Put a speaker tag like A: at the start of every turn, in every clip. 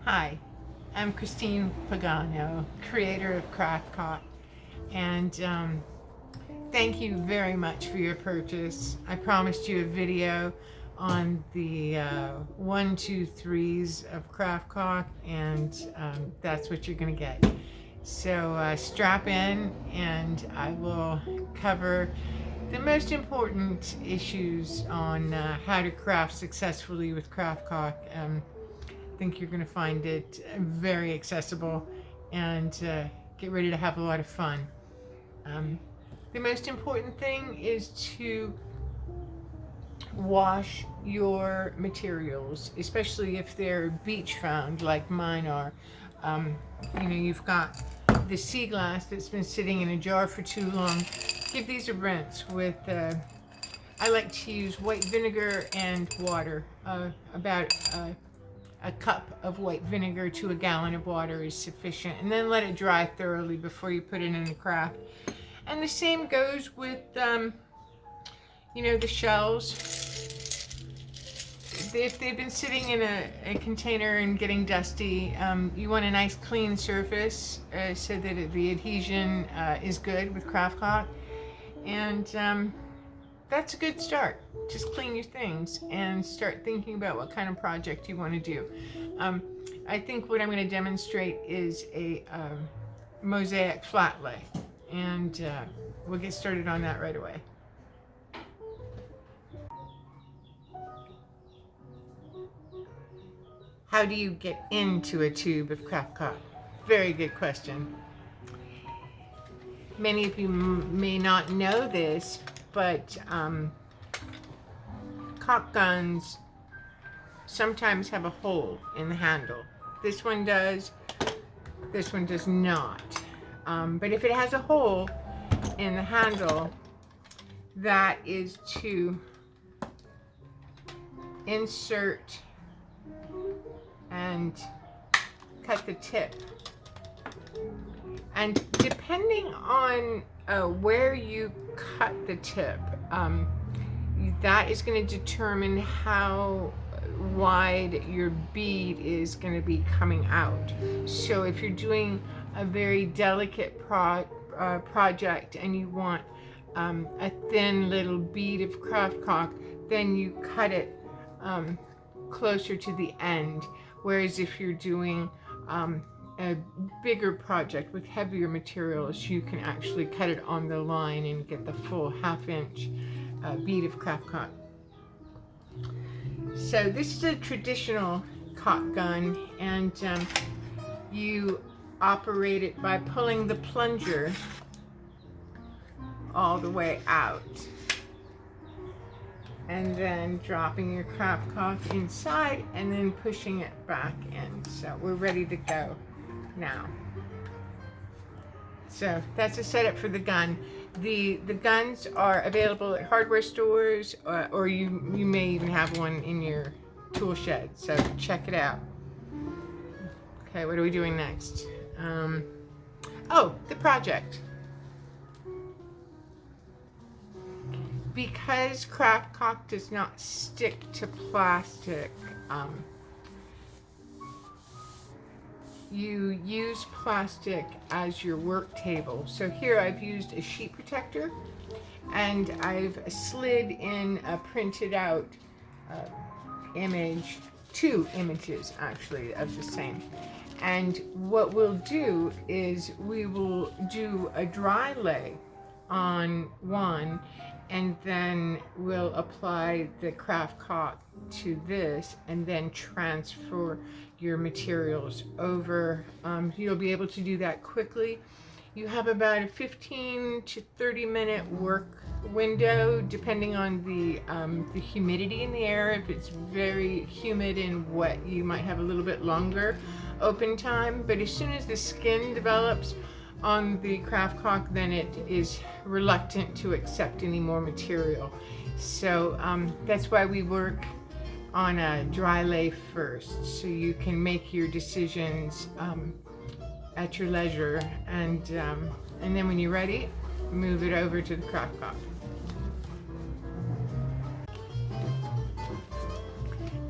A: Hi, I'm Christine Pagano, creator of CraftCaulk, and thank you very much for your purchase. I promised you a video on the 1, 2, 3s of CraftCaulk, and that's what you're going to get. So strap in, and I will cover the most important issues on how to craft successfully with CraftCaulk. I think you're going to find it very accessible, and get ready to have a lot of fun. The most important thing is to wash your materials, especially if they're beach found like mine are. You've got the sea glass that's been sitting in a jar for too long. Give these a rinse with I like to use white vinegar and water. About a cup of white vinegar to a gallon of water is sufficient, and then let it dry thoroughly before you put it in the craft. And the same goes with the shells. If they've been sitting in a container and getting dusty, you want a nice clean surface so that the adhesion is good with CraftCaulk. And that's a good start. Just clean your things and start thinking about what kind of project you want to do. I think what I'm going to demonstrate is a Mosaic Flat Lay, and we'll get started on that right away. How do you get into a tube of CraftCaulk? Very good question. Many of you may not know this, but caulk guns sometimes have a hole in the handle. This one does not. But if it has a hole in the handle, that is to insert and cut the tip. And depending on where you cut the tip, that is going to determine how wide your bead is going to be coming out. So if you're doing a very delicate project and you want a thin little bead of CraftCaulk, then you cut it closer to the end. Whereas if you're doing a bigger project with heavier materials, you can actually cut it on the line and get the full ½ inch bead of CraftCaulk. So this is a traditional caulk gun, and you operate it by pulling the plunger all the way out and then dropping your CraftCaulk inside and then pushing it back in. So we're ready to go now. So that's a setup for the gun. The guns are available at hardware stores, or you may even have one in your tool shed. So check it out. Okay, what are we doing next? The project. Because CraftCaulk does not stick to plastic, you use plastic as your work table. So here I've used a sheet protector, and I've slid in a printed out image, 2 images actually of the same. And what we'll do is we will do a dry lay on one, and then we'll apply the CraftCaulk to this and then transfer your materials over. You'll be able to do that quickly. You have about a 15 to 30 minute work window depending on the humidity in the air. If it's very humid and wet, you might have a little bit longer open time, but as soon as the skin develops on the CraftCaulk, then it is reluctant to accept any more material. So that's why we work on a dry lay first, so you can make your decisions at your leisure, and then when you're ready, move it over to the CraftCaulk.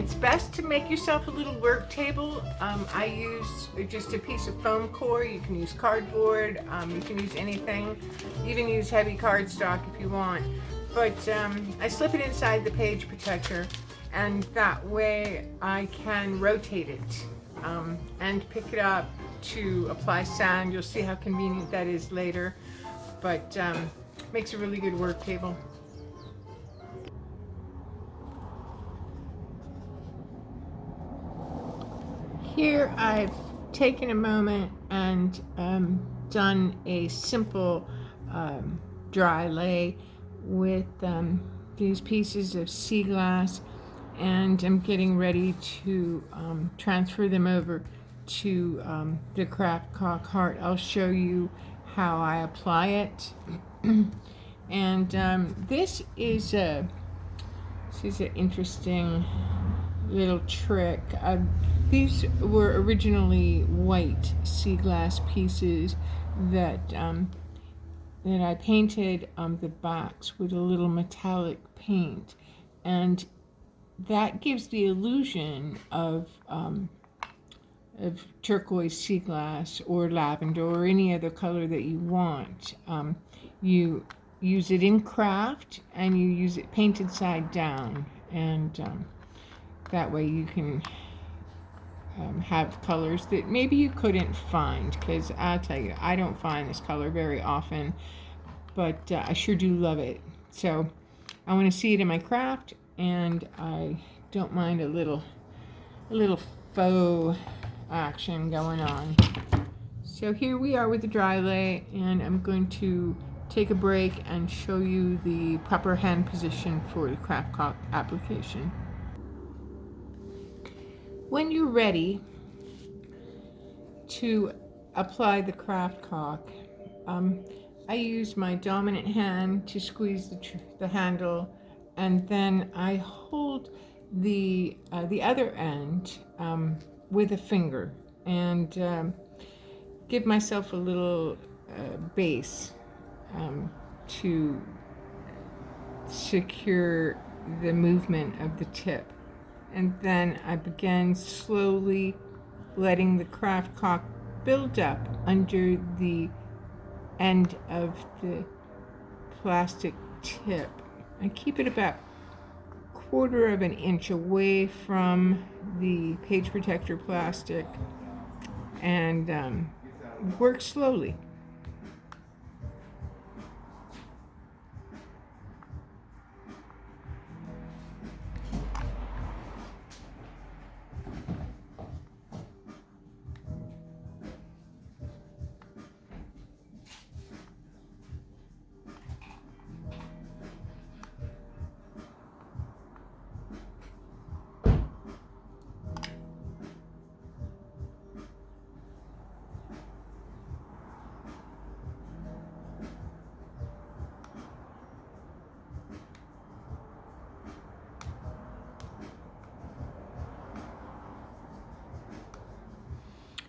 A: it's best to make yourself a little work table. I use just a piece of foam core. You can use cardboard, you can use anything. You can use heavy cardstock if you want. But I slip it inside the page protector, and that way I can rotate it and pick it up to apply sand. You'll see how convenient that is later, but makes a really good work table. Here I've taken a moment and done a simple dry lay with these pieces of sea glass, and I'm getting ready to transfer them over to the CraftCaulk heart. I'll show you how I apply it. And this is an interesting little trick. These were originally white sea glass pieces that I painted the backs with a little metallic paint, and that gives the illusion of turquoise sea glass or lavender or any other color that you want. You use it in craft, and you use it painted side down, and that way you can have colors that maybe you couldn't find, because I'll tell you, I don't find this color very often, but I sure do love it. So I want to see it in my craft, and I don't mind a little faux action going on. So here we are with the dry lay, and I'm going to take a break and show you the proper hand position for the CraftCaulk application. When you're ready to apply the CraftCaulk, I use my dominant hand to squeeze the handle, and then I hold the other end with a finger, and give myself a little base to secure the movement of the tip. And then I began slowly letting the CraftCaulk build up under the end of the plastic tip. I keep it about 1/4 of an inch away from the page protector plastic, and work slowly.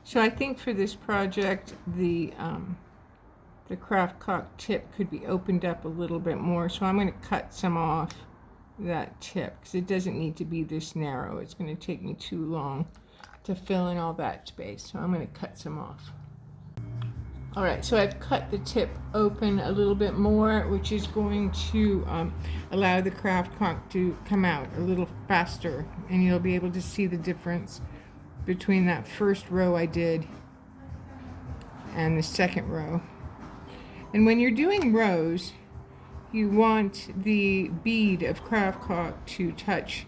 A: So I think for this project, the CraftCaulk tip could be opened up a little bit more. So I'm going to cut some off that tip, because it doesn't need to be this narrow. It's going to take me too long to fill in all that space. So I'm going to cut some off. All right, so I've cut the tip open a little bit more, which is going to allow the CraftCaulk to come out a little faster, and you'll be able to see the difference between that first row I did and the second row. And when you're doing rows, you want the bead of CraftCaulk to touch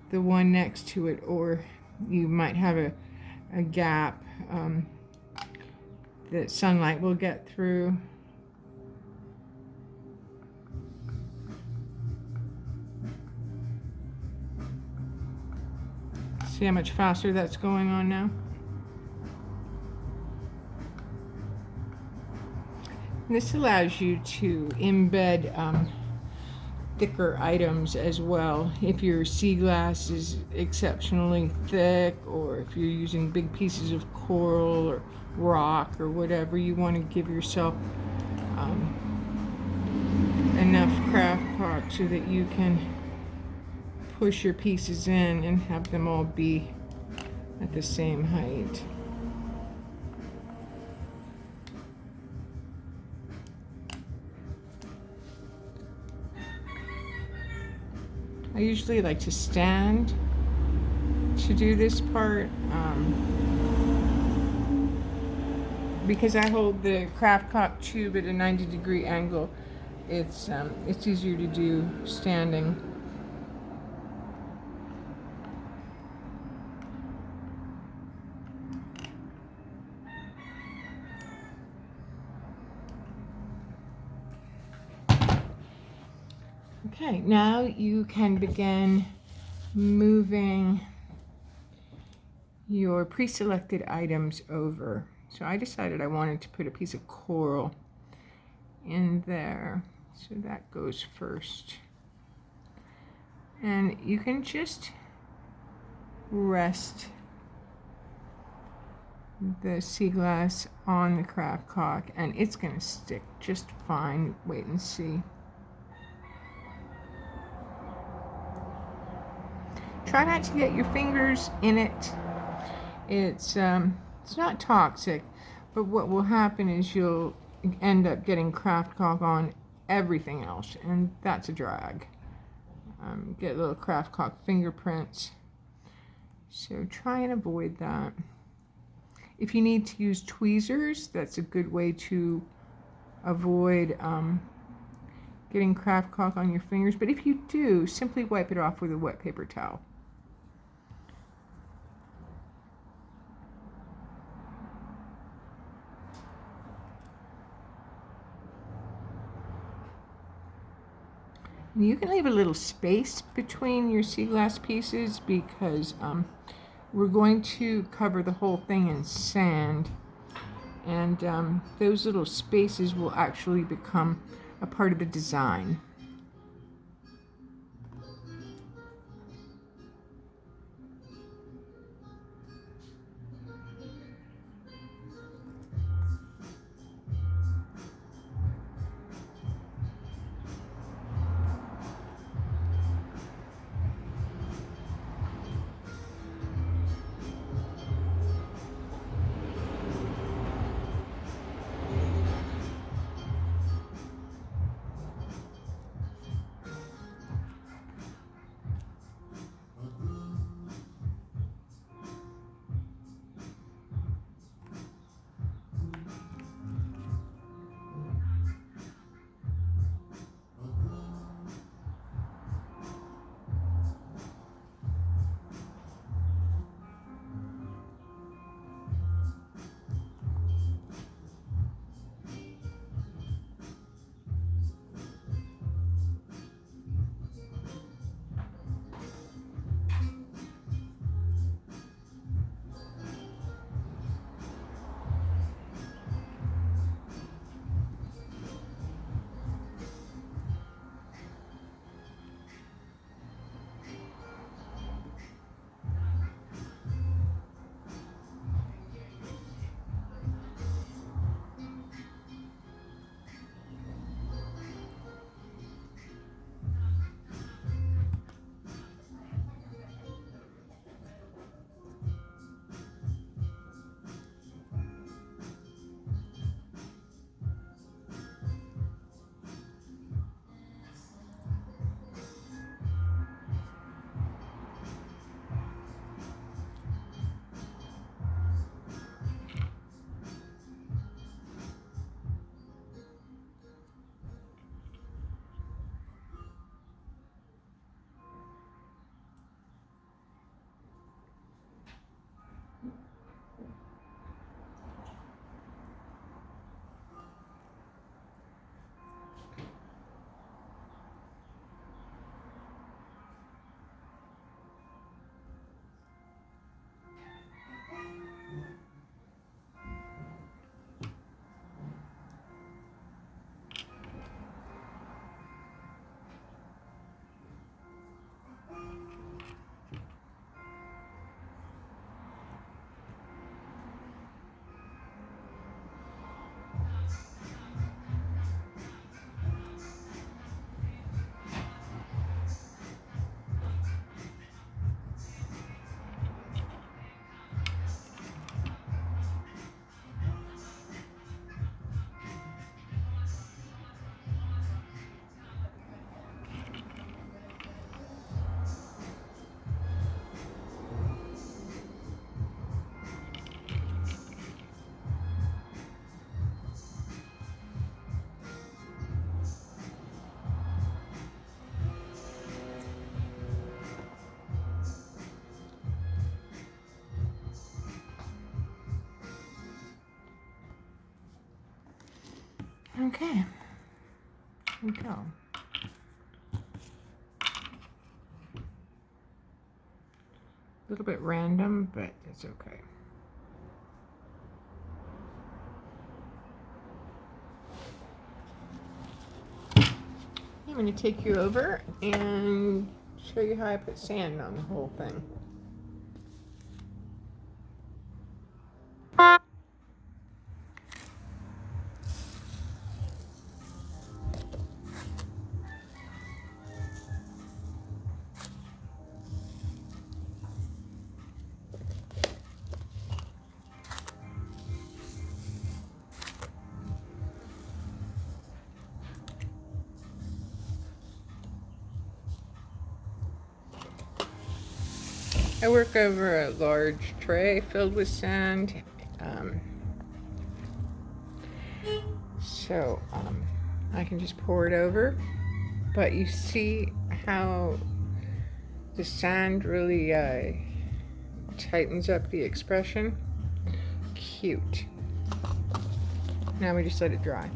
A: the one next to it, or you might have a gap that sunlight will get through. See how much faster that's going on now? And this allows you to embed thicker items as well. If your sea glass is exceptionally thick, or if you're using big pieces of coral or rock or whatever, you want to give yourself enough CraftCaulk so that you can push your pieces in and have them all be at the same height. I usually like to stand to do this part because I hold the CraftCaulk tube at a 90-degree angle. It's easier to do standing. Okay, now you can begin moving your pre-selected items over. So I decided I wanted to put a piece of coral in there. So that goes first. And you can just rest the sea glass on the CraftCaulk and it's going to stick just fine. Wait and see. Try not to get your fingers in it. It's not toxic, but what will happen is you'll end up getting CraftCaulk on everything else, and that's a drag. Get little CraftCaulk fingerprints. So try and avoid that. If you need to use tweezers, that's a good way to avoid getting CraftCaulk on your fingers. But if you do, simply wipe it off with a wet paper towel. You can leave a little space between your sea glass pieces because we're going to cover the whole thing in sand, and those little spaces will actually become a part of the design. Okay. Here we go. A little bit random, but it's okay. I'm going to take you over and show you how I put sand on the whole thing. I work over a large tray filled with sand. So I can just pour it over, but you see how the sand really tightens up the expression? Cute. Now we just let it dry.